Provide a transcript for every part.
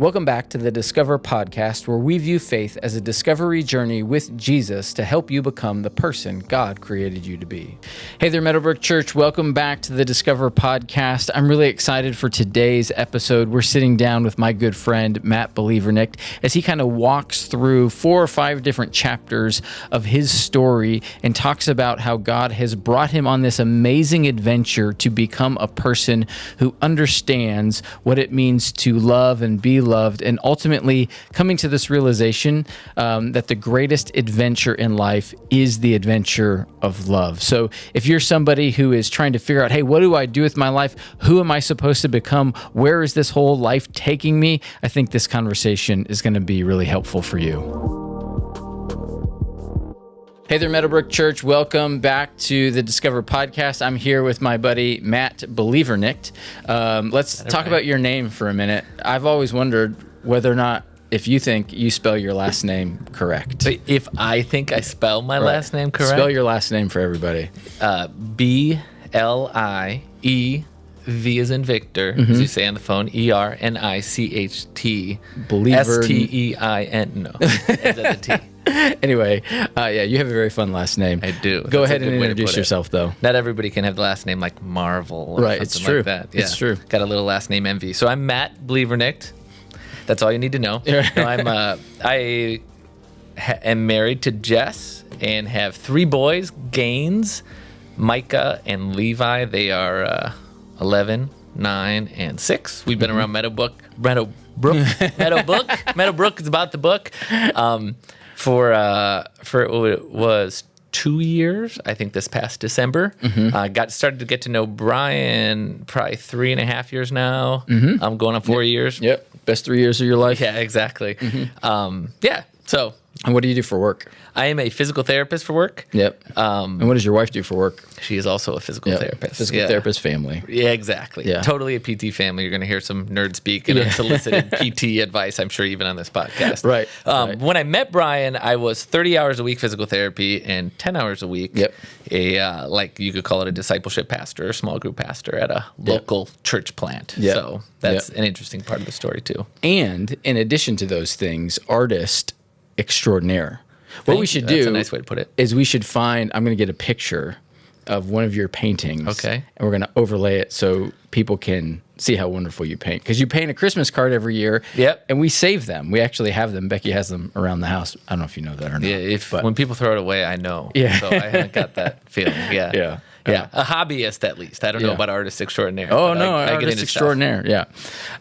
Welcome back to the Discover podcast, where we view faith as a discovery journey with Jesus to help you become the person God created you to be. Hey there, Meadowbrook Church. Welcome back to the Discover podcast. I'm really excited for today's episode. We're sitting down with my good friend, Matt Blievernicht, as he kind of walks through 4 or 5 different chapters of his story and talks about how God has brought him on this amazing adventure to become a person who understands what it means to love and be loved, and ultimately coming to this realization that the greatest adventure in life is the adventure of love. So if you're somebody who is trying to figure out, hey, what do I do with my life? Who am I supposed to become? Where is this whole life taking me? I think this conversation is going to be really helpful for you. Hey there, Meadowbrook Church. Welcome back to the Discover podcast. I'm here with my buddy, Matt Blievernicht. Let's talk about your name for a minute. I've always wondered whether or not if you think you spell your last name correct. If I think I spell my last name correct? Spell your last name for everybody. B-L-I-E, V as in Victor, as you say on the phone, E-R-N-I-C-H-T, S-T-E-I-N, no, is that the T? Anyway, yeah, you have a very fun last name. I do. Go ahead and introduce yourself, though. Not everybody can have the last name like Marvel or right, something it's true. like that. Yeah. It's true. Got a little last name envy. So I'm Matt Blievernicht. That's all you need to know. No, I am married to Jess and have 3 boys, Gaines, Micah, and Levi. They are 11, 9, and 6. We've been around Meadowbrook is about the book. For it was 2 years, I think this past December. Started to get to know Brian probably 3.5 years now. I'm going on 4 years. Yep, best 3 years of your life. Yeah, exactly. So. And what do you do for work? I am a physical therapist for work. Yep. And what does your wife do for work? She is also a physical therapist. Physical therapist family. Yeah, exactly. Yeah. Totally a PT family. You're going to hear some nerd speak and unsolicited PT advice, I'm sure, even on this podcast. Right. When I met Brian, I was 30 hours a week physical therapy and 10 hours a week, like you could call it a discipleship pastor or small group pastor at a local church plant. Yep. So that's an interesting part of the story, too. And in addition to those things, artist extraordinaire. What we should do, that's a nice way to put it, is we should find, I'm going to get a picture of one of your paintings. Okay. And we're going to overlay it so people can see how wonderful you paint. Because you paint a Christmas card every year. Yep. And we save them. We actually have them. Becky has them around the house. I don't know if you know that or not. Yeah, when people throw it away, I know. Yeah. So I haven't got that feeling. Yeah. Yeah. Yeah, a hobbyist at least. I don't know about artist extraordinaire. Oh, no, artist extraordinaire, yeah.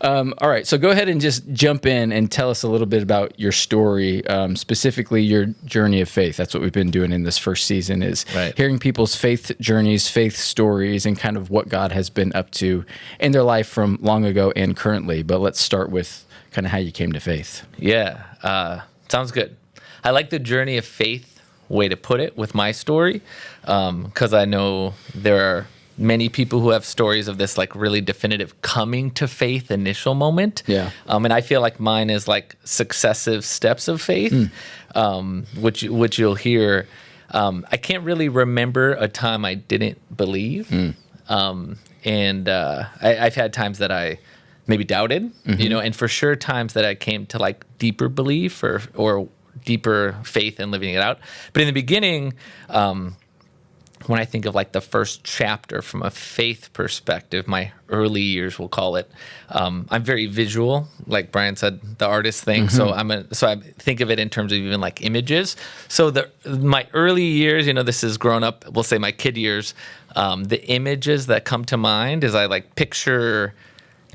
All right, so go ahead and just jump in and tell us a little bit about your story, specifically your journey of faith. That's what we've been doing in this first season, is hearing people's faith journeys, faith stories, and kind of what God has been up to in their life from long ago and currently. But let's start with kind of how you came to faith. Yeah, sounds good. I like the journey of faith way to put it with my story, because I know there are many people who have stories of this like really definitive coming to faith initial moment. Yeah. And I feel like mine is like successive steps of faith, which you'll hear. I can't really remember a time I didn't believe. And I've had times that I maybe doubted, and for sure times that I came to like deeper belief or deeper faith in living it out. But in the beginning, when I think of like the first chapter from a faith perspective, my early years, we'll call it, I'm very visual, like Brian said, the artist thing. So I think of it in terms of even like images. So my early years, this is grown up, we'll say my kid years, the images that come to mind is I like picture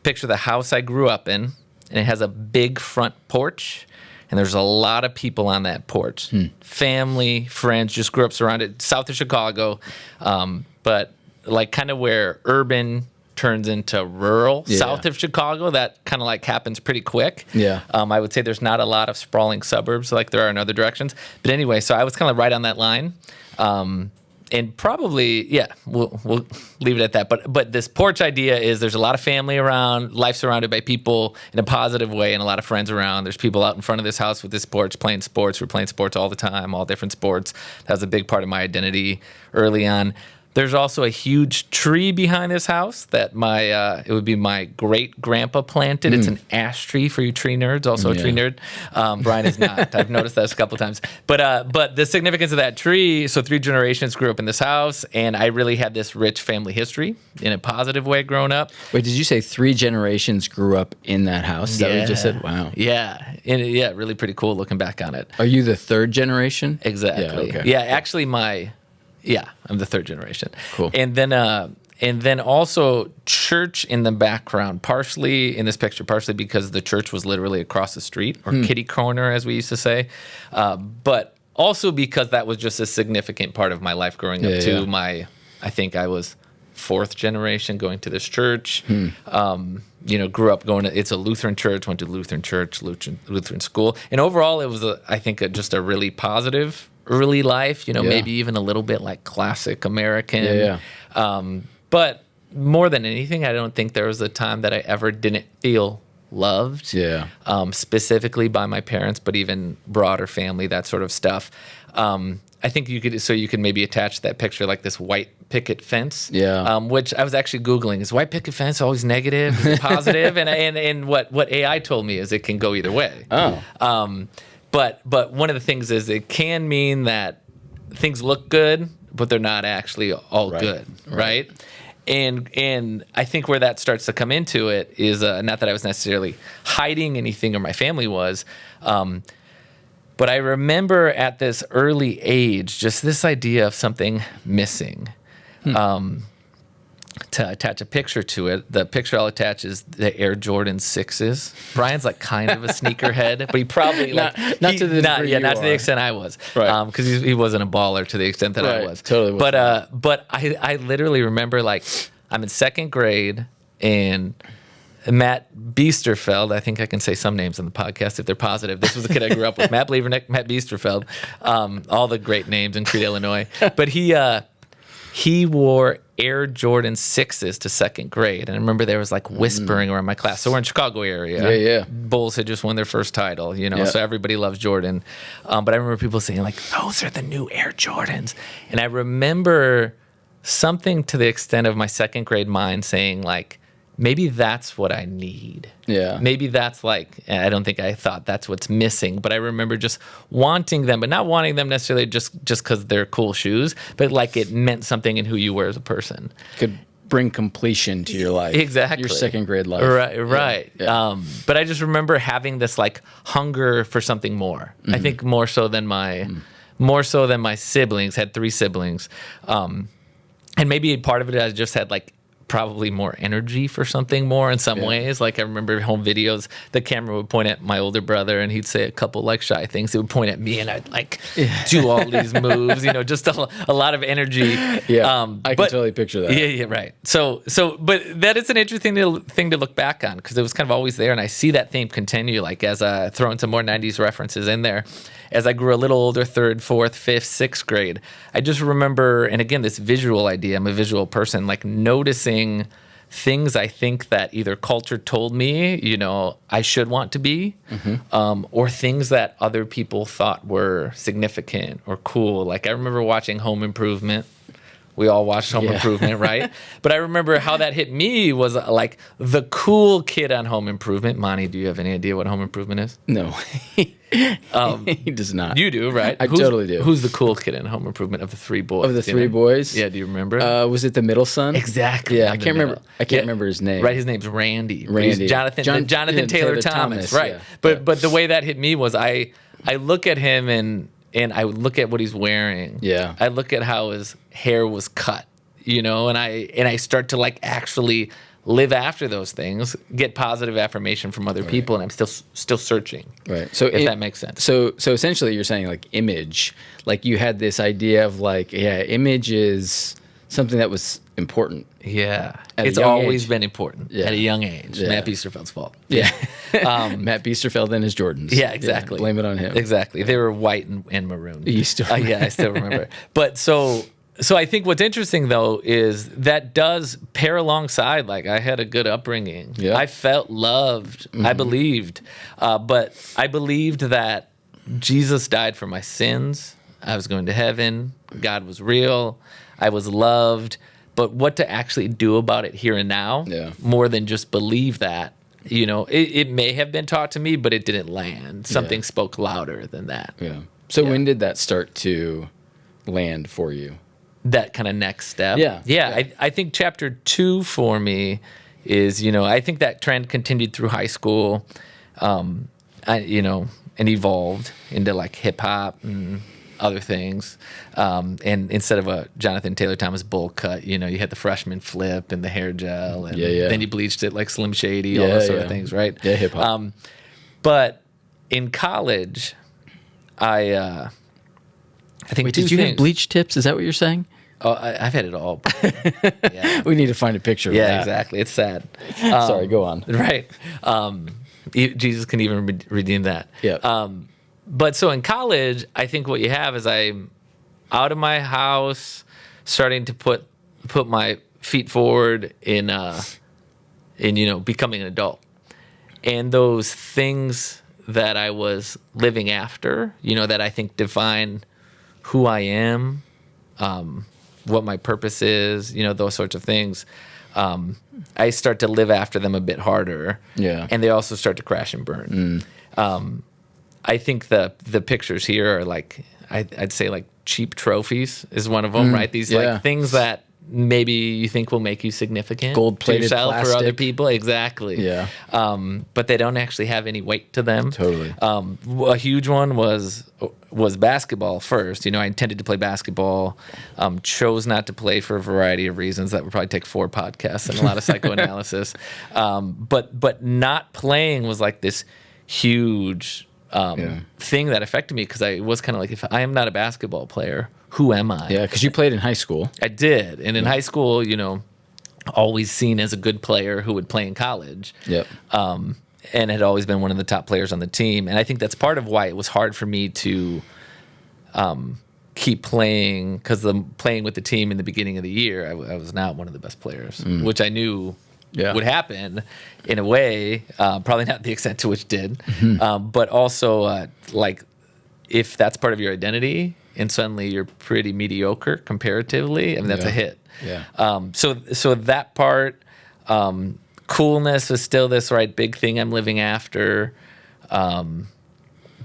the house I grew up in, and it has a big front porch. And there's a lot of people on that porch, family, friends, just grew up surrounded, south of Chicago, but like kind of where urban turns into rural, south of Chicago, that kind of like happens pretty quick. Yeah. I would say there's not a lot of sprawling suburbs like there are in other directions. But anyway, so I was kind of right on that line. And probably, we'll leave it at that. But this porch idea is there's a lot of family around, life surrounded by people in a positive way, and a lot of friends around. There's people out in front of this house with this porch playing sports. We're playing sports all the time, all different sports. That was a big part of my identity early on. There's also a huge tree behind this house that it would be my great grandpa planted. It's an ash tree for you tree nerds. Also a tree nerd. Brian is not. I've noticed that a couple times. But the significance of that tree. So 3 generations grew up in this house, and I really had this rich family history in a positive way growing up. Wait, did you say 3 generations grew up in that house? Is that what you just said? Wow. Yeah. Really pretty cool looking back on it. Are you the 3rd generation? Exactly. Yeah, okay. Yeah, actually I'm the 3rd generation. Cool. And then also church in the background, partially in this picture, partially because the church was literally across the street, or kitty corner, as we used to say. But also because that was just a significant part of my life growing up too. I think I was 4th generation going to this church. Grew up it's a Lutheran church, went to Lutheran church, Lutheran school. And overall, it was, just a really positive early life, maybe even a little bit like classic American. But more than anything, I don't think there was a time that I ever didn't feel loved. Specifically by my parents, but even broader family, that sort of stuff. I think you could maybe attach that picture like this white picket fence. Which I was actually Googling. Is white picket fence always negative? Is it positive? and what AI told me is it can go either way. But one of the things is it can mean that things look good, but they're not actually all good, right? And I think where that starts to come into it is not that I was necessarily hiding anything, or my family was, but I remember at this early age just this idea of something missing. To attach a picture to it, the picture I'll attach is the Air Jordan 6s. Brian's like kind of a sneakerhead, but he probably not to the extent I was, right? Because he wasn't a baller to the extent that I was. Totally. But I literally remember like I'm in 2nd grade and Matt Biesterfeld, I think I can say some names on the podcast if they're positive. This was the kid I grew up with, Matt Blievernicht, Matt Biesterfeld, all the great names in Crete, Illinois. But he wore Air Jordan 6s to 2nd grade. And I remember there was like whispering around my class. So we're in Chicago area. Bulls had just won their first title, so everybody loves Jordan. But I remember people saying like, those are the new Air Jordans. And I remember something to the extent of my 2nd grade mind saying like, maybe that's what I need. Maybe that's like, I don't think I thought that's what's missing, but I remember just wanting them, but not wanting them necessarily just because they're cool shoes, but like it meant something in who you were as a person. Could bring completion to your life. Exactly. Your 2nd grade life. Right. But I just remember having this like hunger for something more. I think more so than my siblings, had 3 siblings. And maybe part of it I just had like probably more energy for something more in some ways. Like I remember home videos, the camera would point at my older brother and he'd say a couple like shy things. It would point at me and I'd like do all these moves, just a lot of energy. I can totally picture that. Yeah, right. So, but that is an interesting thing to look back on because it was kind of always there. And I see that theme continue, like as throwing some more 90s references in there. As I grew a little older, 3rd, 4th, 5th, 6th grade, I just remember, and again, this visual idea, I'm a visual person, like noticing things I think that either culture told me, I should want to be, or things that other people thought were significant or cool. Like I remember watching Home Improvement. We all watched Home Improvement, right? But I remember how that hit me was like the cool kid on Home Improvement. Monty, do you have any idea what Home Improvement is? No. He does not. You do, right? I totally do. Who's the cool kid in Home Improvement of the 3 boys? Of the 3 boys? Yeah, do you remember? Was it the middle son? Exactly. Yeah, I can't remember his name. Right, his name's Randy. Randy. Jonathan Taylor Thomas. Right. Yeah. But the way that hit me was I look at him and I would look at what he's wearing. Yeah. I look at how his hair was cut, and I start to like actually live after those things, get positive affirmation from other people, and I'm still searching. Right. So if that makes sense. So essentially you're saying like image, like you had this idea of like, image is something that was important. Yeah. At It's always been important at a young age. Yeah. Matt Biesterfeld's fault. Yeah. Matt Biesterfeld and his Jordans. Yeah, exactly. Blame it on him. Exactly. They were white and maroon. You still remember? Yeah, I still remember. But so I think what's interesting though is that does pair alongside, like I had a good upbringing. Yeah. I felt loved. I believed. But I believed that Jesus died for my sins. I was going to heaven. God was real. I was loved, but what to actually do about it here and now, more than just believe that. It may have been taught to me, but it didn't land. Something spoke louder than that. Yeah. So when did that start to land for you? That kind of next step. Yeah. I think chapter 2 for me is, I think that trend continued through high school, and evolved into like hip hop and other things. And instead of a Jonathan Taylor Thomas bowl cut, you had the freshman flip and the hair gel, and then you bleached it like Slim Shady, all those sort of things, right? Yeah, hip hop. But in college, I think Wait, did you have bleach tips? Is that what you're saying? Oh, I've had it all. We need to find a picture of that. Yeah, exactly. It's sad. Sorry, go on. Right. Jesus can even redeem that. Yeah. But so in college, I think what you have is I'm out of my house, starting to put my feet forward in becoming an adult. And those things that I was living after, that I think define who I am, what my purpose is, those sorts of things. I start to live after them a bit harder. Yeah. And they also start to crash and burn. I think the pictures here are like, I'd say like cheap trophies is one of them, right? These like things that maybe you think will make you significant. Gold-plated to yourself plastic. or other people. Exactly. Yeah. But they don't actually have any weight to them. Totally. A huge one was basketball first. I intended to play basketball, chose not to play for a variety of reasons that would probably take 4 podcasts and a lot of psychoanalysis. But not playing was like this huge thing that affected me, because I was kind of like, if I am not a basketball player, who am I? Yeah, because you played in high school. I did. And in high school, always seen as a good player who would play in college. Yep. And had always been one of the top players on the team. And I think that's part of why it was hard for me to keep playing, because playing with the team in the beginning of the year, I was not one of the best players, which I knew would happen in a way, probably not the extent to which it did, but also like if that's part of your identity and suddenly you're pretty mediocre comparatively, I mean, that's a hit. Yeah. So that part, coolness is still this big thing I'm living after, but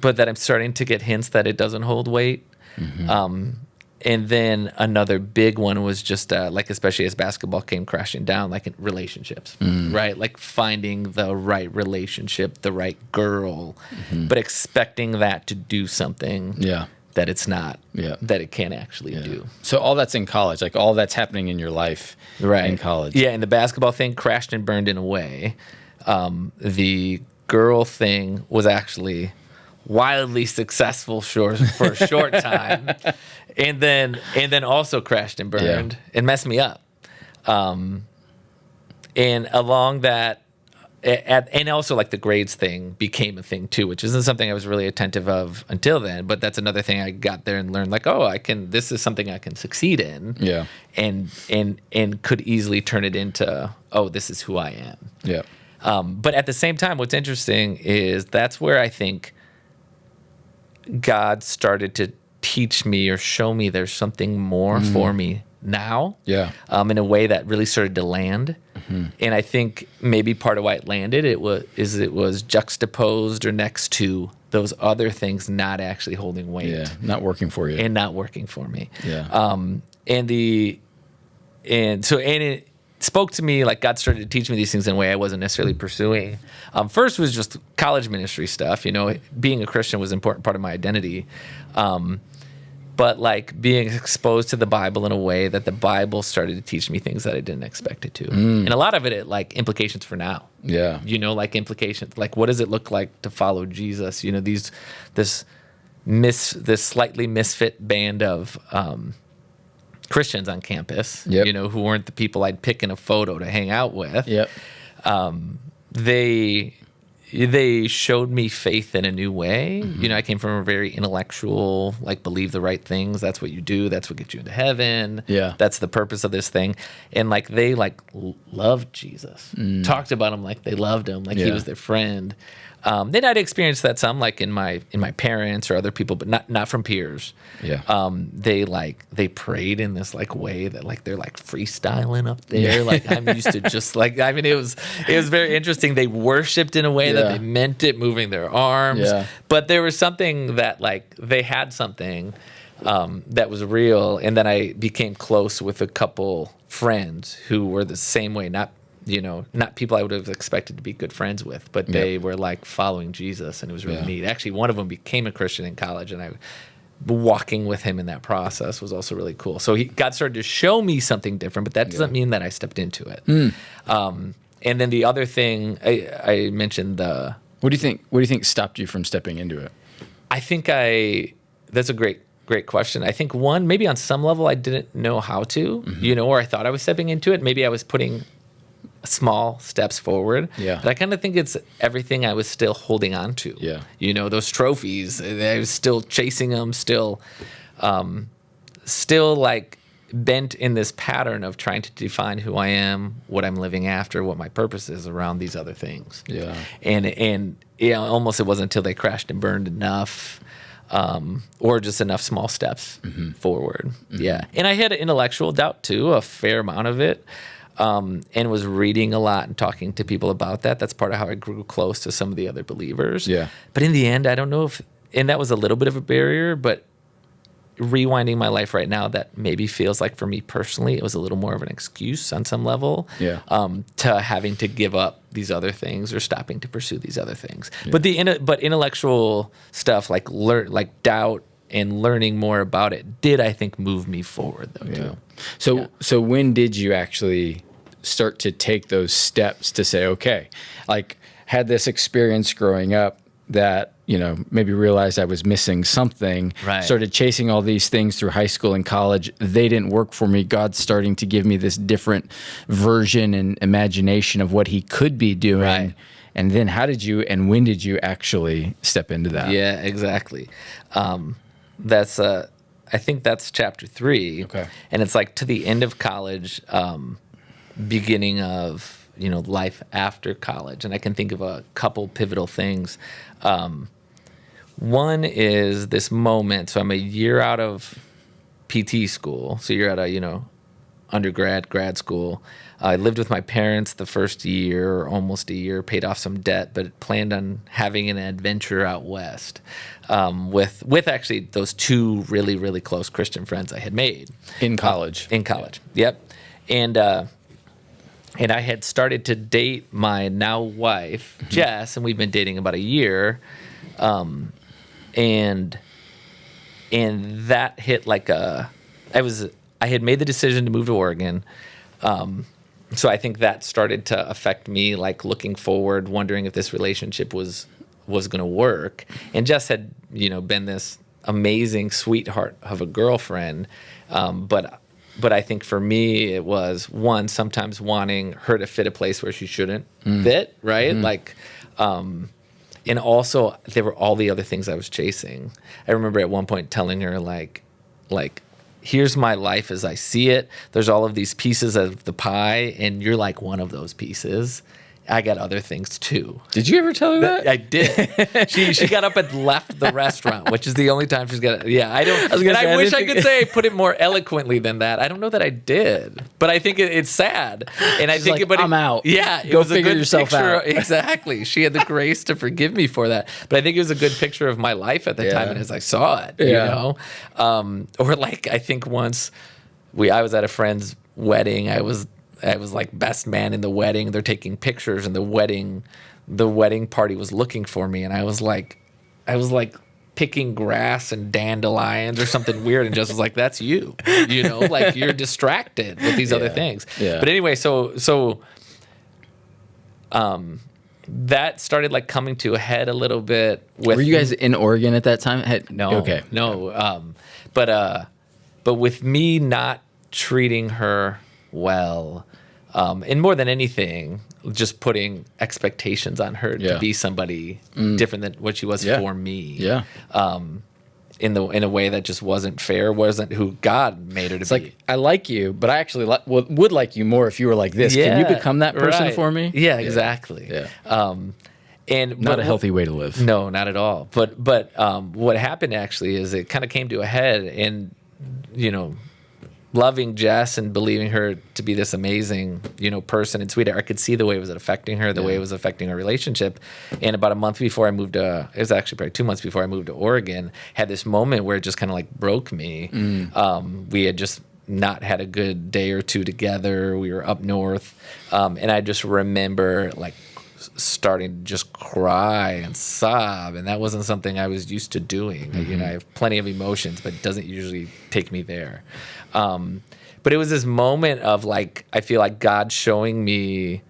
that I'm starting to get hints that it doesn't hold weight. And then another big one was just like, especially as basketball came crashing down, like in relationships, right? Like finding the right relationship, the right girl, but expecting that to do something that it's not, that it can't actually do. So all that's in college, like all that's happening in your life in college. Yeah, and the basketball thing crashed and burned in a way. The girl thing was actually wildly successful for a short time, and then also crashed and burned and messed me up. And along that, and also like the grades thing became a thing too, which isn't something I was really attentive of until then. But that's another thing I got there and learned, like, oh, this is something I can succeed in. Yeah. And could easily turn it into, oh, this is who I am. Yeah. But at the same time, what's interesting is that's where I think God started to teach me or show me there's something more for me now. Yeah. In a way that really started to land. And I think maybe part of why it landed, it was juxtaposed or next to those other things not actually holding weight. Yeah. Not working for you. And not working for me. Yeah. And it spoke to me, like God started to teach me these things in a way I wasn't necessarily pursuing. First was just college ministry stuff. Being a Christian was an important part of my identity. But like being exposed to the Bible in a way that the Bible started to teach me things that I didn't expect it to. And a lot of it like implications for now. Yeah. Like implications, like what does it look like to follow Jesus? This slightly misfit band of Christians on campus, who weren't the people I'd pick in a photo to hang out with. Yep. They showed me faith in a new way. I came from a very intellectual, like believe the right things. That's what you do. That's what gets you into heaven. Yeah. That's the purpose of this thing. And like they like loved Jesus, talked about him like they loved him, like he was their friend. Then I'd experienced that some, like in my parents or other people, but not from peers. Yeah. They prayed in this like way that like they're like freestyling up there. Like I'm used to just like, I mean, it was very interesting. They worshiped in a way that they meant it, moving their arms. Yeah. But there was something that like they had something that was real. And then I became close with a couple friends who were the same way, not people I would have expected to be good friends with, but they were like following Jesus, and it was really neat. Actually, one of them became a Christian in college, and walking with him in that process was also really cool. So God started to show me something different, but that doesn't mean that I stepped into it. And then the other thing I mentioned, What do you think stopped you from stepping into it? I think that's a great question. I think one, maybe on some level I didn't know how to, or I thought I was stepping into it. Maybe I was putting small steps forward. Yeah. But I kind of think it's everything I was still holding on to. Yeah. Those trophies, I was still chasing them, still like bent in this pattern of trying to define who I am, what I'm living after, what my purpose is around these other things. Yeah. And almost it wasn't until they crashed and burned enough, or just enough small steps forward. Yeah. And I had an intellectual doubt too, a fair amount of it. And was reading a lot and talking to people about that. That's part of how I grew close to some of the other believers. Yeah. But in the end, I don't know and that was a little bit of a barrier, but rewinding my life right now, that maybe feels like for me personally, it was a little more of an excuse on some level, to having to give up these other things or stopping to pursue these other things. Yeah. But intellectual stuff like doubt and learning more about it did, I think, move me forward though too. So when did you actually start to take those steps to say, okay, like had this experience growing up that, maybe realized I was missing something, started chasing all these things through high school and college. They didn't work for me. God's starting to give me this different version and imagination of what he could be doing. Right. And then when did you actually step into that? Yeah, exactly. I think that's chapter 3. Okay. And it's like to the end of college, beginning of, life after college. And I can think of a couple pivotal things. One is this moment. So I'm a year out of PT school. So you're at a, grad school. I lived with my parents the first year, or almost a year, paid off some debt, but planned on having an adventure out west with actually those two really, really close Christian friends I had made. In college. Yep. And I had started to date my now wife, Jess, and we've been dating about a year. And that hit like I had made the decision to move to Oregon. So I think that started to affect me, like looking forward, wondering if this relationship was going to work. And Jess had, been this amazing sweetheart of a girlfriend. But I think for me, it was one, sometimes wanting her to fit a place where she shouldn't fit, right? Like, and also there were all the other things I was chasing. I remember at one point telling her like, here's my life as I see it. There's all of these pieces of the pie, and you're like one of those pieces. I got other things too. Did you ever tell her that? I did. She got up and left the restaurant, which is the only time she's got. Yeah, I don't. I wish I could say I put it more eloquently than that. I don't know that I did, but I think it's sad. And I think, I'm out. Yeah, go figure yourself out. Exactly. She had the grace to forgive me for that. But I think it was a good picture of my life at the time, and as I saw it, or like I think once I was at a friend's wedding. I was like best man in the wedding. They're taking pictures, and the wedding party was looking for me, and I was like picking grass and dandelions or something weird, and Jess was like, "That's you," like you're distracted with these other things. Yeah. But anyway, so that started like coming to a head a little bit. Were you guys in Oregon at that time? No. Okay. No. But with me not treating her well, and more than anything, just putting expectations on her to be somebody different than what she was for me. Yeah. In a way that just wasn't fair, wasn't who God made her to be. Like, I like you, but I actually would like you more if you were like this. Can you become that person for me? Yeah, exactly. Yeah. Not a healthy way to live. No, not at all. But what happened actually is it kind of came to a head, and loving Jess and believing her to be this amazing, person and sweetheart, I could see the way it was affecting her, the way it was affecting our relationship. And about a month before I moved it was actually probably 2 months before I moved to Oregon, had this moment where it just kind of like broke me. We had just not had a good day or two together. We were up north. And I just remember like starting to just cry and sob, and that wasn't something I was used to doing. I have plenty of emotions, but it doesn't usually take me there. But it was this moment of like, I feel like God showing me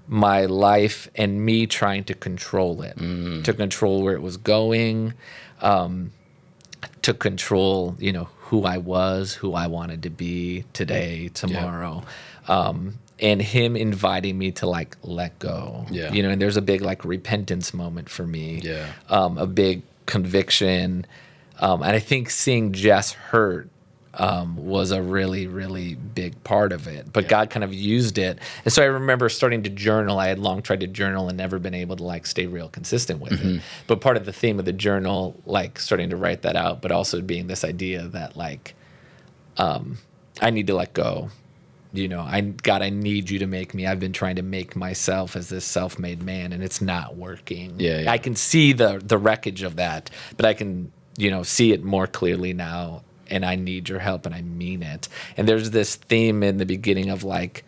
my life and me trying to control it, to control where it was going, to control, who I was, who I wanted to be today, tomorrow. And him inviting me to like let go, and there's a big like repentance moment for me, a big conviction. And I think seeing Jess hurt was a really, really big part of it. But God kind of used it. And so I remember starting to journal. I had long tried to journal and never been able to like stay real consistent with it. But part of the theme of the journal, like starting to write that out, but also being this idea that like I need to let go. God, I need you to make me. I've been trying to make myself as this self-made man, and it's not working. I can see the wreckage of that, but I can, see it more clearly now, and I need your help, and I mean it. And there's this theme in the beginning of like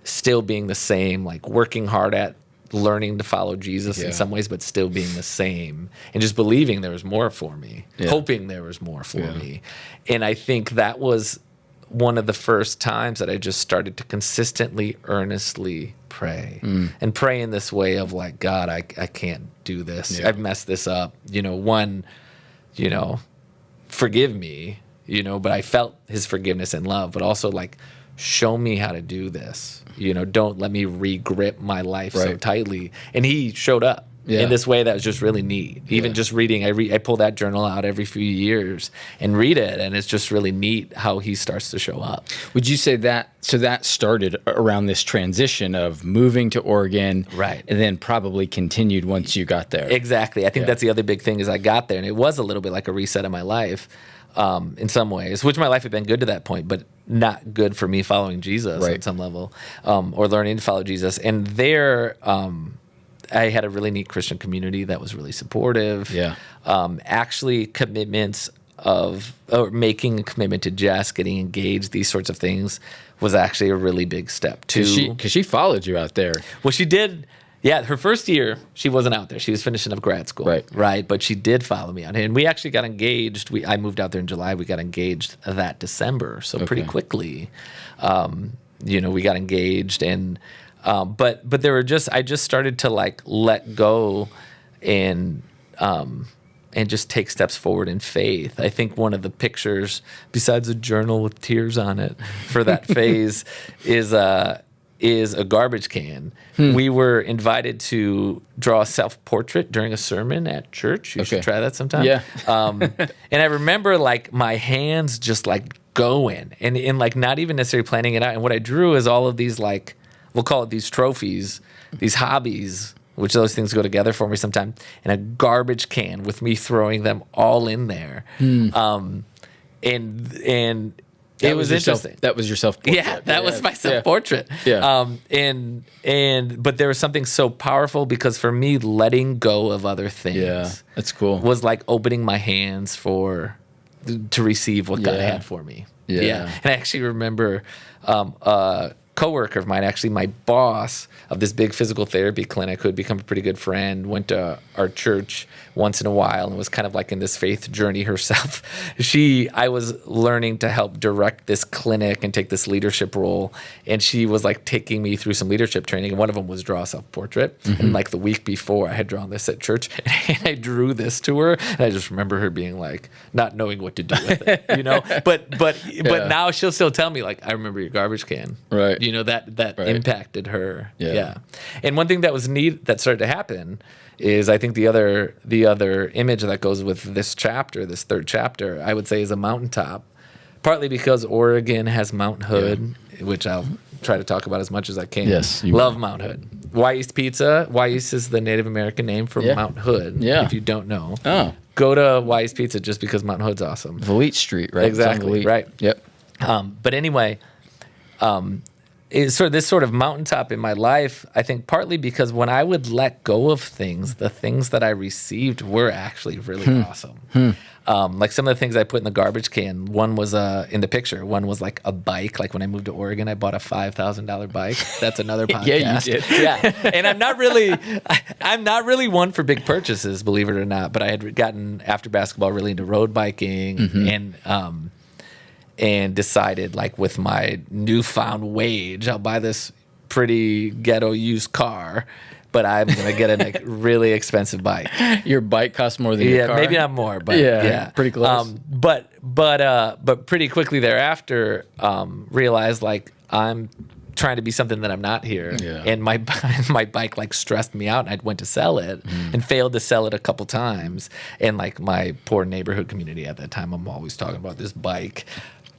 still being the same, like working hard at learning to follow Jesus in some ways, but still being the same, and just believing there was more for me, hoping there was more for me. And I think that was one of the first times that I just started to consistently, earnestly pray and pray in this way of like, God, I can't do this. I've messed this up. Forgive me, but I felt his forgiveness and love, but also like, show me how to do this. Don't let me re-grip my life so tightly. And he showed up. In this way that was just really neat. Even just reading, I pull that journal out every few years and read it, and it's just really neat how he starts to show up. Would you say that, so that started around this transition of moving to Oregon, right? And then probably continued once you got there. Exactly. I think that's the other big thing is I got there, and it was a little bit like a reset of my life in some ways, which my life had been good to that point, but not good for me following Jesus at some level, or learning to follow Jesus. And there, I had a really neat Christian community that was really supportive. Actually, commitments or making a commitment to Jess, getting engaged, these sorts of things was actually a really big step too. Because she followed you out there. Well, she did. Yeah, her first year, she wasn't out there. She was finishing up grad school. Right. But she did follow me out. And we actually got engaged. I moved out there in July. We got engaged that December. So pretty quickly, we got engaged. And but there were I just started to like let go and just take steps forward in faith. I think one of the pictures, besides a journal with tears on it for that phase, is a garbage can. We were invited to draw a self-portrait during a sermon at church. You should try that sometime. And I remember like my hands just like going and like not even necessarily planning it out. And what I drew is all of these like, we'll call it these trophies, these hobbies, which those things go together for me sometimes, and a garbage can with me throwing them all in there. And it was interesting. That was your self-portrait. Yeah, that was my self-portrait. But there was something so powerful because for me, letting go of other things that's cool. was like opening my hands to receive what God had for me. And I actually remember coworker of mine, actually my boss of this big physical therapy clinic who had become a pretty good friend, went to our church once in a while and was kind of like in this faith journey herself. I was learning to help direct this clinic and take this leadership role. And she was like taking me through some leadership training. And one of them was draw a self-portrait. And like the week before I had drawn this at church and I drew this to her. And I just remember her being like, not knowing what to do with it, but now she'll still tell me like, I remember your garbage can. Right. That impacted her. And one thing that was neat that started to happen is I think the other image that goes with this chapter, this third chapter, I would say is a mountaintop, partly because Oregon has Mount Hood, which I'll try to talk about as much as I can. Yes, love Mount Hood. Y East Pizza. Y East is the Native American name for Mount Hood. Yeah. If you don't know, go to Y East Pizza just because Mount Hood's awesome. Valete Street, right? Exactly. Right. Yep. But anyway, this sort of mountaintop in my life, I think partly because when I would let go of things, the things that I received were actually really awesome. Like some of the things I put in the garbage can, one was in the picture, one was like a bike. Like when I moved to Oregon, I bought a $5,000 bike. That's another podcast. Yeah, you did. Yeah. And I'm not really one for big purchases, believe it or not, but I had gotten after basketball really into road biking and decided like with my newfound wage, I'll buy this pretty ghetto used car, but I'm going to get a like really expensive bike. Your bike costs more than your car? Maybe not more, but yeah. Pretty close. But pretty quickly thereafter, realized like I'm trying to be something that I'm not here. Yeah. And my bike like stressed me out, and I went to sell it and failed to sell it a couple times. And like my poor neighborhood community at that time, I'm always talking about this bike.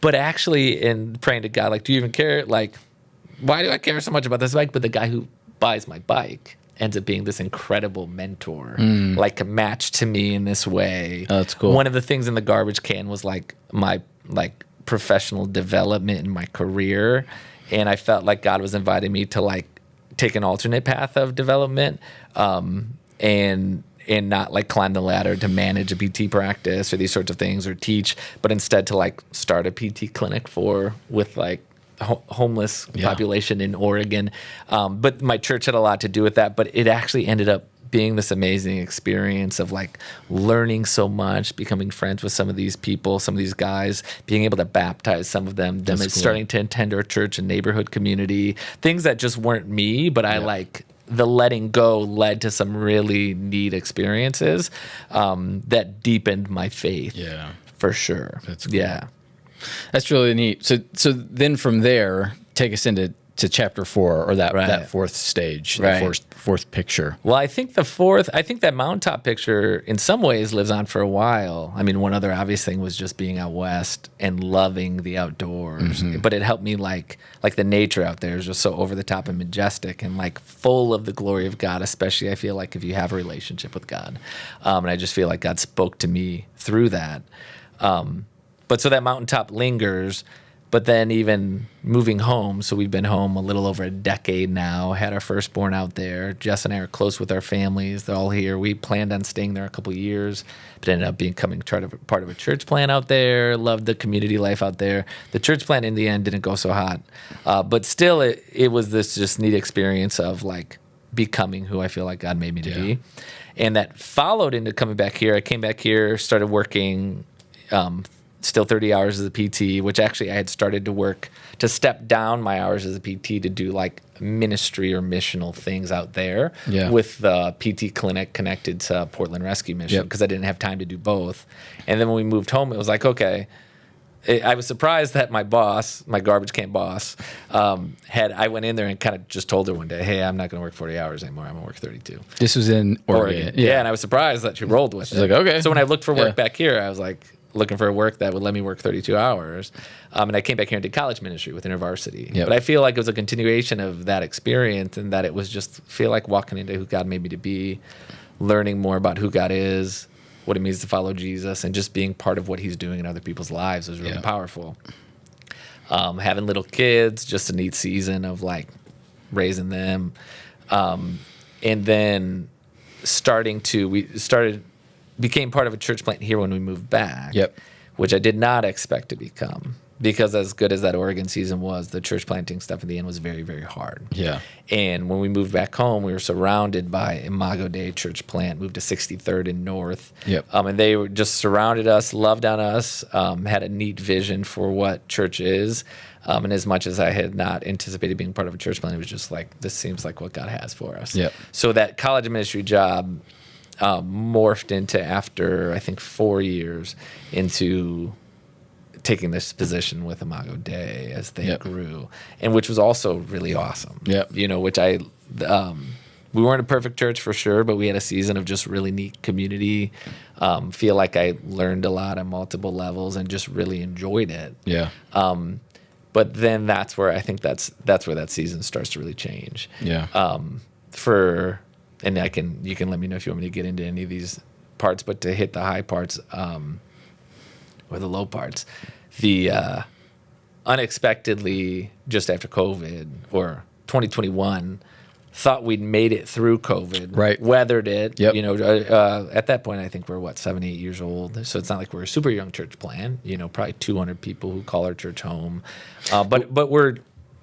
But actually, in praying to God, like, do you even care? Like, why do I care so much about this bike? But the guy who buys my bike ends up being this incredible mentor, like a match to me in this way. Oh, that's cool. One of the things in the garbage can was like my like professional development in my career, and I felt like God was inviting me to like take an alternate path of development, and not like climb the ladder to manage a PT practice or these sorts of things or teach, but instead to like start a PT clinic with like homeless population in Oregon. But my church had a lot to do with that, but it actually ended up being this amazing experience of like learning so much, becoming friends with some of these people, some of these guys, being able to baptize some of them cool. Starting to attend our church and neighborhood community, things that just weren't me, but I like the letting go led to some really neat experiences that deepened my faith. Yeah, for sure. That's cool. Yeah, that's really neat. So then from there, take us into chapter 4 or that fourth stage, the fourth picture. Well, I think that mountaintop picture in some ways lives on for a while. I mean, one other obvious thing was just being out west and loving the outdoors. But it helped me like the nature out there is just so over the top and majestic and like full of the glory of God, especially I feel like if you have a relationship with God. And I just feel like God spoke to me through that. But so that mountaintop lingers. But then even moving home, so we've been home a little over a decade now, had our firstborn out there. Jess and I are close with our families. They're all here. We planned on staying there a couple of years, but ended up becoming part of a church plant out there. Loved the community life out there. The church plant in the end didn't go so hot. But still, it was this just neat experience of like becoming who I feel like God made me to be. And that followed into coming back here. I came back here, started working still 30 hours as a PT, which actually I had started to work to step down my hours as a PT to do like ministry or missional things out there with the PT clinic connected to Portland Rescue Mission because I didn't have time to do both. And then when we moved home, it was like, okay, I was surprised that my boss, my garbage can boss, I went in there and kind of just told her one day, hey, I'm not going to work 40 hours anymore. I'm going to work 32. This was in Oregon. Yeah, and I was surprised that she rolled with it. She's like, okay. So when I looked for work back here, I was like, looking for work that would let me work 32 hours. And I came back here and did college ministry with InterVarsity. But I feel like it was a continuation of that experience and that it was just feel like walking into who God made me to be, learning more about who God is, what it means to follow Jesus, and just being part of what he's doing in other people's lives was really powerful. Having little kids, just a neat season of like raising them. And then became part of a church plant here when we moved back, which I did not expect to become because as good as that Oregon season was, the church planting stuff in the end was very, very hard. Yeah. And when we moved back home, we were surrounded by Imago Dei church plant, moved to 63rd and North. And they were just surrounded us, loved on us, had a neat vision for what church is. And as much as I had not anticipated being part of a church plant, it was just like, this seems like what God has for us. So that college ministry job morphed into, after I think 4 years, into taking this position with Imago Dei as they grew, and which was also really awesome. Which we weren't a perfect church for sure, but we had a season of just really neat community. Feel like I learned a lot on multiple levels and just really enjoyed it. But then that's where I think that's where that season starts to really change. Yeah. And you can let me know if you want me to get into any of these parts, but to hit the high parts, or the low parts, the unexpectedly just after COVID or 2021, thought we'd made it through COVID, right? Weathered it. Yep. At that point, I think we're 7, 8 years old, so it's not like we're a super young church plant. Probably 200 people who call our church home. But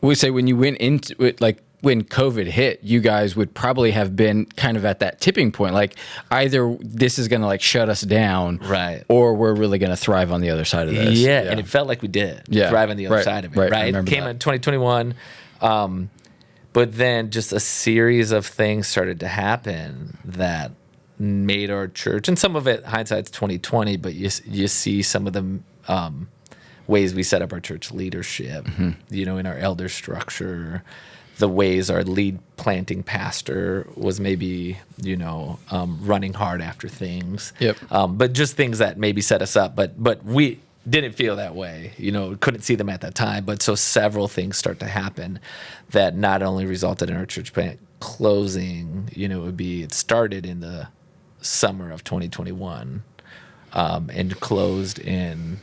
we say when you went into it, like when COVID hit, you guys would probably have been kind of at that tipping point. Like either this is going to like shut us down, right, or we're really going to thrive on the other side of this. Yeah, and it felt like we did thrive on the other side of it. Right, came in 2021. But then just a series of things started to happen that made our church, and some of it, hindsight's 2020, but you see some of the ways we set up our church leadership, in our elder structure, the ways our lead planting pastor was maybe, running hard after things. Yep. But just things that maybe set us up, but we didn't feel that way, couldn't see them at that time. But so several things start to happen that not only resulted in our church plant closing, it started in the summer of 2021 and closed in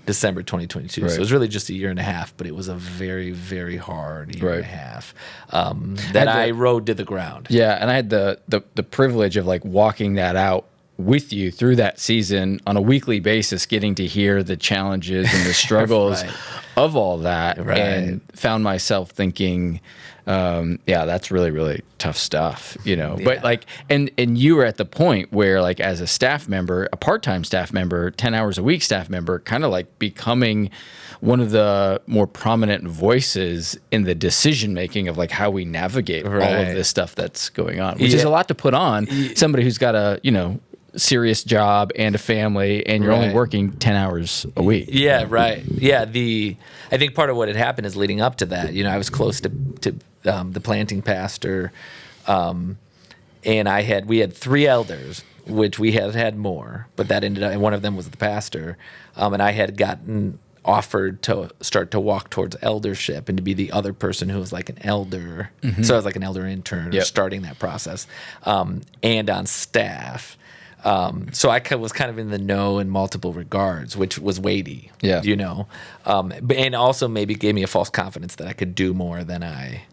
December 2022. Right. So it was really just a year and a half, but it was a very, very hard year and a half that I rode to the ground. Yeah, and I had the privilege of like walking that out with you through that season on a weekly basis, getting to hear the challenges and the struggles of all that, and found myself thinking, that's really, really tough stuff, But like, and you were at the point where, like, as a staff member, a part-time staff member, 10 hours a week staff member, kind of like becoming one of the more prominent voices in the decision making of like how we navigate all of this stuff that's going on, which is a lot to put on somebody who's got a serious job and a family, and you're only working 10 hours a week. Yeah, right. Yeah, I think part of what had happened is leading up to that. I was close to the planting pastor, and we had 3 elders, which we had more, but that ended up, and one of them was the pastor, and I had gotten offered to start to walk towards eldership and to be the other person who was like an elder. So I was like an elder intern, starting that process, and on staff. So I was kind of in the know in multiple regards, which was weighty, and also maybe gave me a false confidence that I could do more than I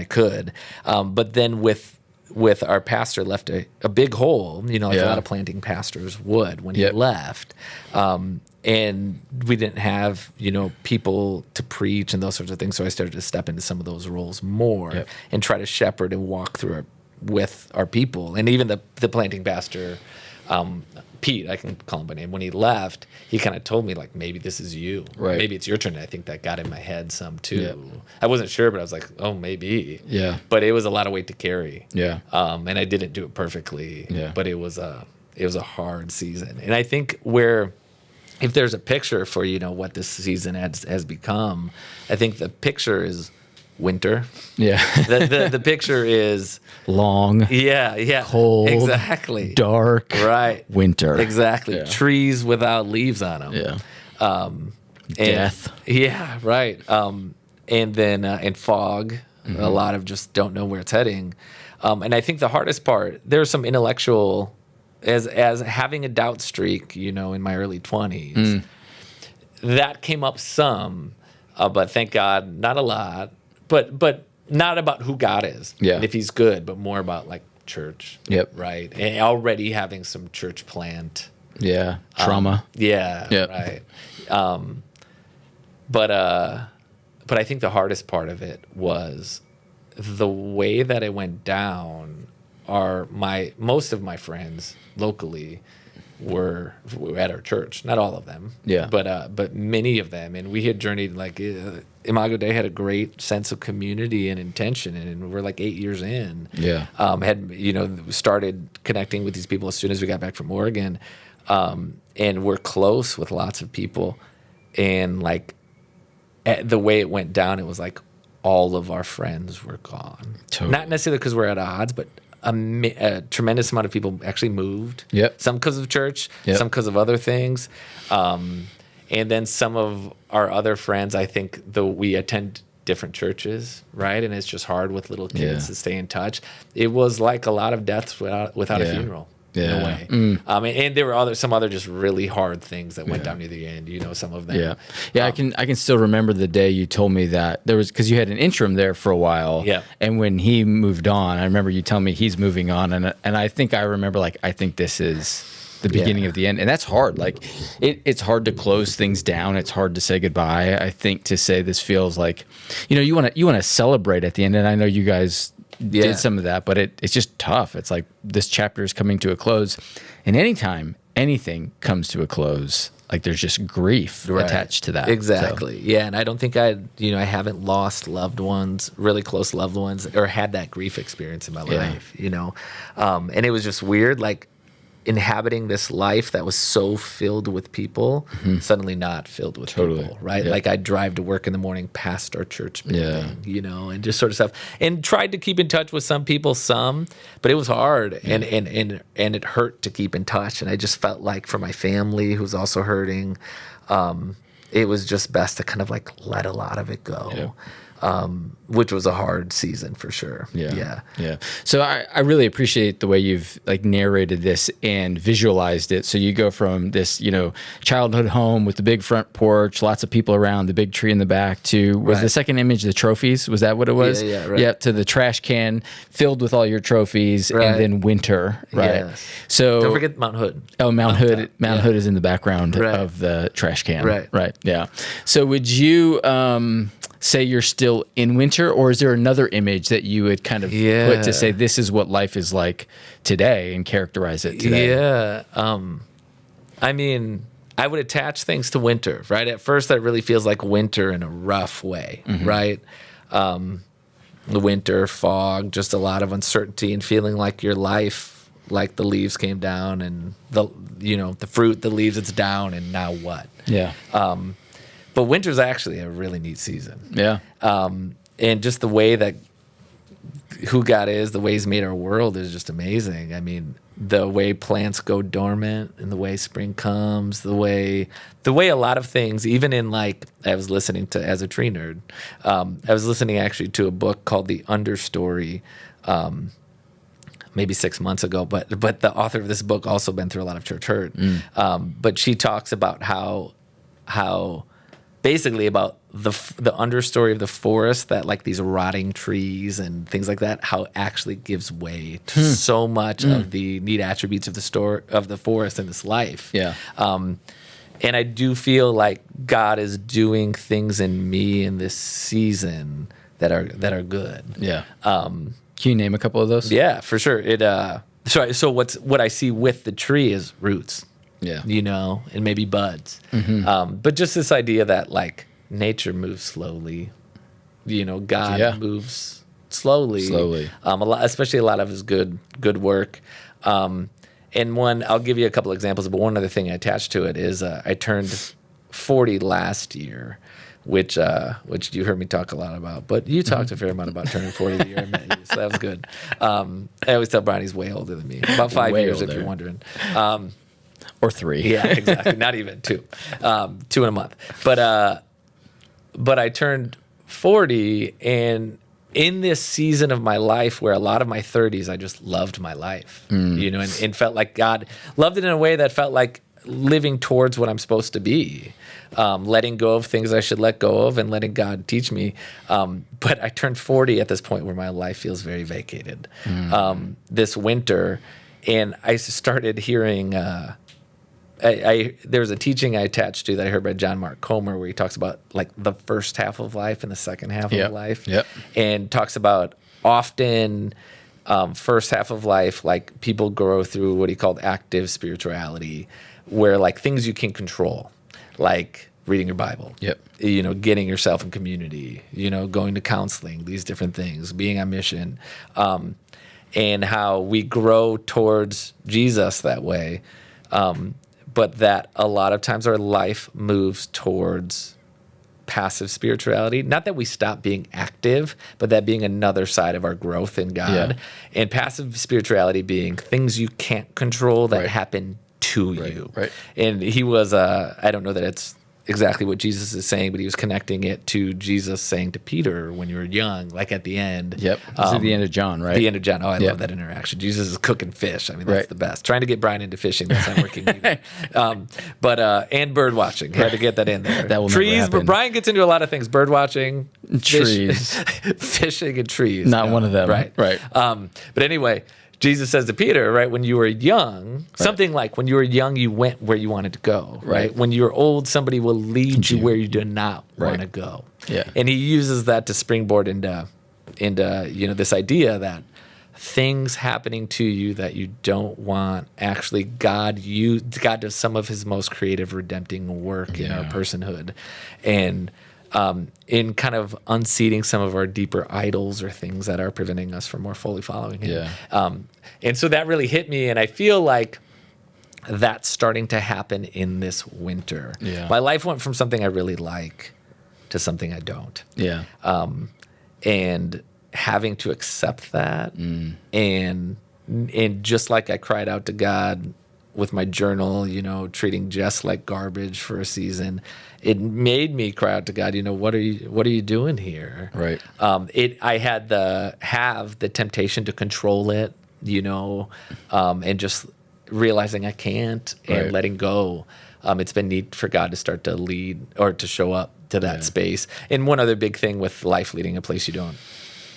could. But then with our pastor left a big hole, a lot of planting pastors would when he left. And we didn't have, people to preach and those sorts of things. So I started to step into some of those roles more and try to shepherd and walk through with our people. And even the planting pastor, Pete, I can call him by name, when he left, he kind of told me, like, maybe this is you. Right. Maybe it's your turn. And I think that got in my head some too. Yep. I wasn't sure, but I was like, oh, maybe. Yeah. But it was a lot of weight to carry. Yeah. And I didn't do it perfectly. Yeah. But it was a hard season. And I think if there's a picture for, what this season has become, I think the picture is winter. Yeah. The picture is long. Yeah. Cold. Exactly. Dark. Right. Winter. Exactly. Yeah. Trees without leaves on them. Yeah. Death. Yeah. Right. And then and fog. Mm-hmm. A lot of just don't know where it's heading. And I think the hardest part, there's some intellectual, as having a doubt streak, in my early 20s, that came up some, but thank God, not a lot. But not about who God is, and if He's good, but more about like church, right? And already having some church plant, trauma, right. But I think the hardest part of it was the way that it went down. Most of my friends locally were at our church, not all of them, but many of them, and we had journeyed like. Imago Dei had a great sense of community and intention, and we're like 8 years in. Yeah, started connecting with these people as soon as we got back from Oregon, and we're close with lots of people, and like the way it went down, it was like all of our friends were gone. Totally. Not necessarily because we're at odds, but a tremendous amount of people actually moved. Yep. Some because of church, some because of other things. And then some of our other friends, I think, though we attend different churches, right? And it's just hard with little kids to stay in touch. It was like a lot of deaths without a funeral. In a way. And there were some other just really hard things that went down near the end, some of them. I can still remember the day you told me that there was, because you had an interim there for a while. And when he moved on, I remember you telling me he's moving on. And I think I remember, like, I think this is the beginning of the end. And that's hard. Like, it's hard to close things down. It's hard to say goodbye. I think to say this feels like, you want to celebrate at the end. And I know you guys did some of that, but it's just tough. It's like this chapter is coming to a close, and anytime anything comes to a close, like there's just grief attached to that. Exactly. So. Yeah, and I don't think I haven't lost loved ones, really close loved ones, or had that grief experience in my life. And it was just weird, like inhabiting this life that was so filled with people, suddenly not filled with people, right? Like I'd drive to work in the morning past our church building, and just sort of stuff. And tried to keep in touch with some people, but it was hard and it hurt to keep in touch. And I just felt like for my family, who's also hurting, it was just best to kind of like let a lot of it go. Which was a hard season for sure. Yeah. So I really appreciate the way you've like narrated this and visualized it. So you go from this, childhood home with the big front porch, lots of people around, the big tree in the back, to was the second image the trophies? Was that what it was? Yeah, to the trash can filled with all your trophies, and then winter, right? Yes. So don't forget Mount Hood. Oh, Mount Hood. Mount Hood is in the background of the trash can. Right. Yeah. So would you say you're still in winter, or is there another image that you would kind of put to say this is what life is like today and characterize it today? I mean, I would attach things to winter, right? At first, that really feels like winter in a rough way, right? The winter, fog, just a lot of uncertainty and feeling like your life, like the leaves came down and the fruit, the leaves, it's down, and now what? But winter's actually a really neat season. And just the way that who God is, the way He's made our world is just amazing. I mean, the way plants go dormant and the way spring comes, the way a lot of things, even in like, I was listening to, as a tree nerd, I was listening actually to a book called The Understory, maybe 6 months ago, but the author of this book also been through a lot of church hurt. But she talks about how basically about the understory of the forest, that like these rotting trees and things like that, how it actually gives way to so much of the neat attributes of the forest in this life. And I do feel like God is doing things in me in this season that are good. Can you name a couple of those? Yeah, for sure. So what I see with the tree is roots. And maybe buds. But just this idea that like nature moves slowly, God moves slowly. Especially a lot of His good work. And I'll give you a couple examples, but one other thing I attached to it is I turned 40 last year, which you heard me talk a lot about, but you talked a fair amount about turning 40 the year I met you, so that was good. I always tell Brian he's way older than me, about 5 years if you're wondering. Or 3. Yeah, exactly. Not even 2. 2 in a month. But I turned 40, and in this season of my life where a lot of my 30s, I just loved my life, and felt like God loved it in a way that felt like living towards what I'm supposed to be, letting go of things I should let go of and letting God teach me. But I turned 40 at this point where my life feels very vacated this winter, and I started hearing there was a teaching I attached to that I heard by John Mark Comer where he talks about like the first half of life and the second half of life, and talks about often first half of life, like people grow through what he called active spirituality, where like things you can control, like reading your Bible, getting yourself in community, going to counseling, these different things, being on mission, and how we grow towards Jesus that way. But that a lot of times our life moves towards passive spirituality. Not that we stop being active, but that being another side of our growth in God. And passive spirituality being things you can't control that happen to you. And he was, I don't know that exactly what Jesus is saying, but he was connecting it to Jesus saying to Peter when you were young, like at the end. Yep. This is the end of John, right? The end of John. Oh, I love that interaction. Jesus is cooking fish. I mean, that's the best. Trying to get Brian into fishing. That's not working either. And bird watching. Had to get that in there. That will trees, never happen. but Brian gets into a lot of things. Bird watching, trees, fishing, and trees. Not one of them. Right. But anyway, Jesus says to Peter, right, when you were young, something like when you were young, you went where you wanted to go, right? When you're old, somebody will lead you where you do not want to go. Yeah. And he uses that to springboard into this idea that things happening to you that you don't want, actually God does some of his most creative redempting work in our personhood. And in kind of unseating some of our deeper idols or things that are preventing us from more fully following him. Yeah. And so that really hit me, and I feel like that's starting to happen in this winter. Yeah. My life went from something I really like to something I don't. Yeah. And having to accept that, and just like I cried out to God with my journal, treating Jess like garbage for a season, it made me cry out to God, what are you doing here? Right. I had the temptation to control it, and just realizing I can't and letting go. It's been neat for God to start to lead or to show up to that space. And one other big thing with life leading a place you don't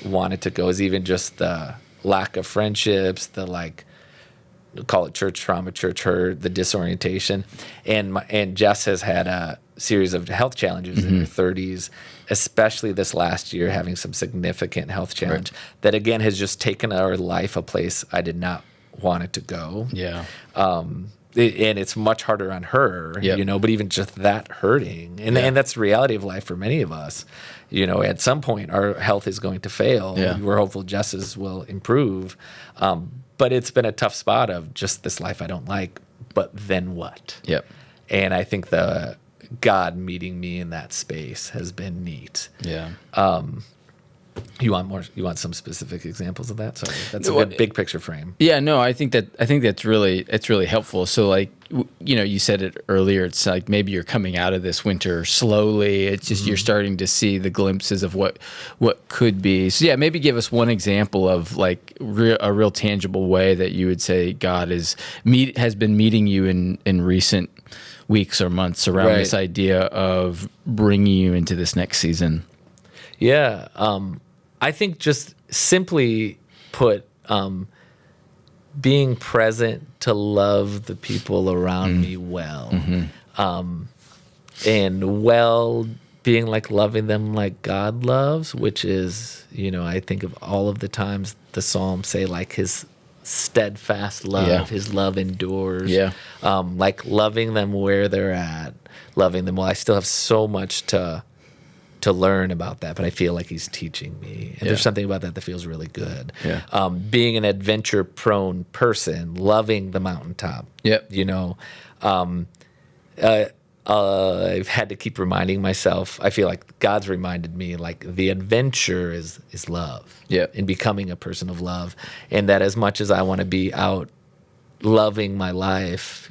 want it to go is even just the lack of friendships, call it church trauma, church hurt, the disorientation. And Jess has had a series of health challenges in her 30s, especially this last year, having some significant health challenge that, again, has just taken our life a place I did not want it to go. Yeah. And it's much harder on her, but even just that hurting. And that's the reality of life for many of us. At some point, our health is going to fail. Yeah. We're hopeful Jess's will improve. But it's been a tough spot of just this life I don't like, but then what? Yep. And I think the God meeting me in that space has been neat. Yeah. You want some specific examples of that? Sorry, that's a good big picture frame. Yeah, no, I think that's really helpful. So you said it earlier, it's like maybe you're coming out of this winter slowly. It's just you're starting to see the glimpses of what could be. So yeah, maybe give us one example of a real tangible way that you would say God has been meeting you in recent weeks or months around this idea of bringing you into this next season. Yeah. I think just simply put, being present to love the people around me well. And being loving them like God loves, which is, I think of all of the times the Psalms say his steadfast love, his love endures. Yeah. Loving them where they're at, loving them well. I still have so much to learn about that, but I feel like he's teaching me. And there's something about that feels really good. Yeah. Being an adventure-prone person, loving the mountaintop. Yep. I've had to keep reminding myself. I feel like God's reminded me, the adventure is love. Yeah. And becoming a person of love. And that as much as I want to be out loving my life,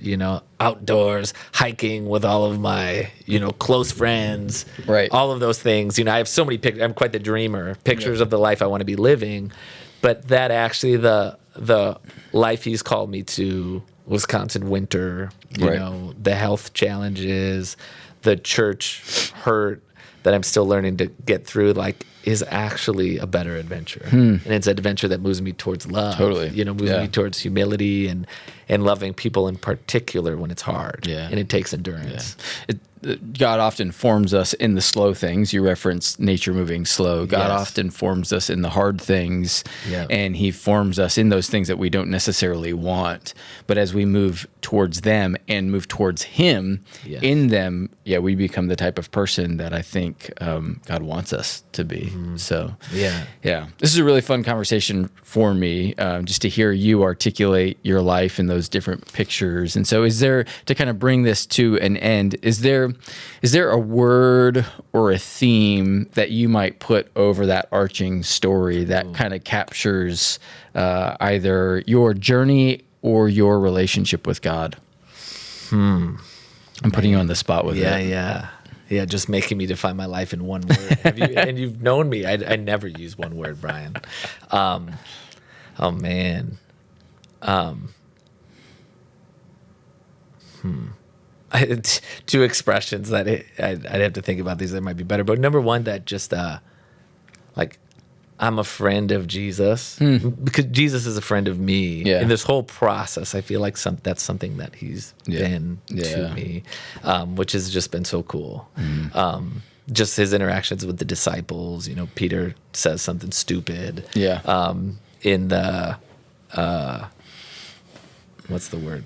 outdoors, hiking with all of my, close friends, all of those things. I have so many pictures. I'm quite the dreamer. Pictures of the life I want to be living, but that actually the life he's called me to, Wisconsin winter, the health challenges, the church hurt that I'm still learning to get through, is actually a better adventure. And it's an adventure that moves me towards love. Totally. Moves me towards humility and loving people in particular when it's hard. Yeah. And it takes endurance. Yeah. God often forms us in the slow things. You referenced nature moving slow. God often forms us in the hard things, and he forms us in those things that we don't necessarily want. But as we move towards them and move towards him, in them, we become the type of person that I think God wants us to be. So, this is a really fun conversation for me, just to hear you articulate your life in those different pictures. And so to kind of bring this to an end, is there a word or a theme that you might put over that arching story that kind of captures either your journey or your relationship with God? I'm putting you on the spot with it. Yeah, just making me define my life in one word. And you've known me. I never use one word, Brian. Oh, man. Two expressions that I'd have to think about these that might be better. But number one, that just like I'm a friend of Jesus because Jesus is a friend of me. Yeah. In this whole process, I feel like that's something that he's been to me, which has just been so cool. Just his interactions with the disciples. You know, Peter says something stupid. Yeah. In the what's the word?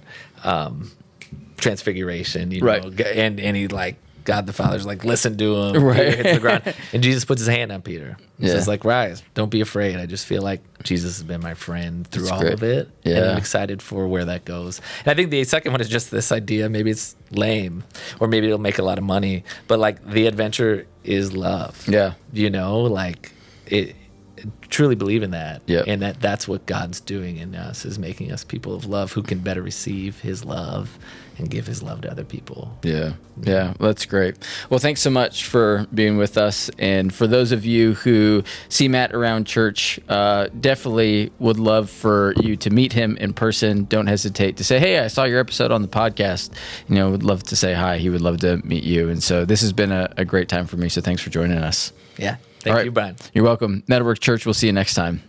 Transfiguration, you know, and he like God the Father's like, listen to him. Right. Peter hits the ground, and Jesus puts his hand on Peter. He says like, rise, don't be afraid. I just feel like Jesus has been my friend through all of it, and I'm excited for where that goes. And I think the second one is just this idea. Maybe it's lame, or maybe it'll make a lot of money, but like the adventure is love. Yeah, you know, like it. Truly believe in that, and that's what God's doing in us, is making us people of love who can better receive his love and give his love to other people. Yeah, that's great. Well, thanks so much for being with us. And for those of you who see Matt around church, definitely would love for you to meet him in person. Don't hesitate to say, hey, I saw your episode on the podcast. You know, would love to say hi. He would love to meet you. And so this has been a great time for me. So thanks for joining us. Yeah. Thank you, Brian. You're welcome. Meadowbrook Church, we'll see you next time.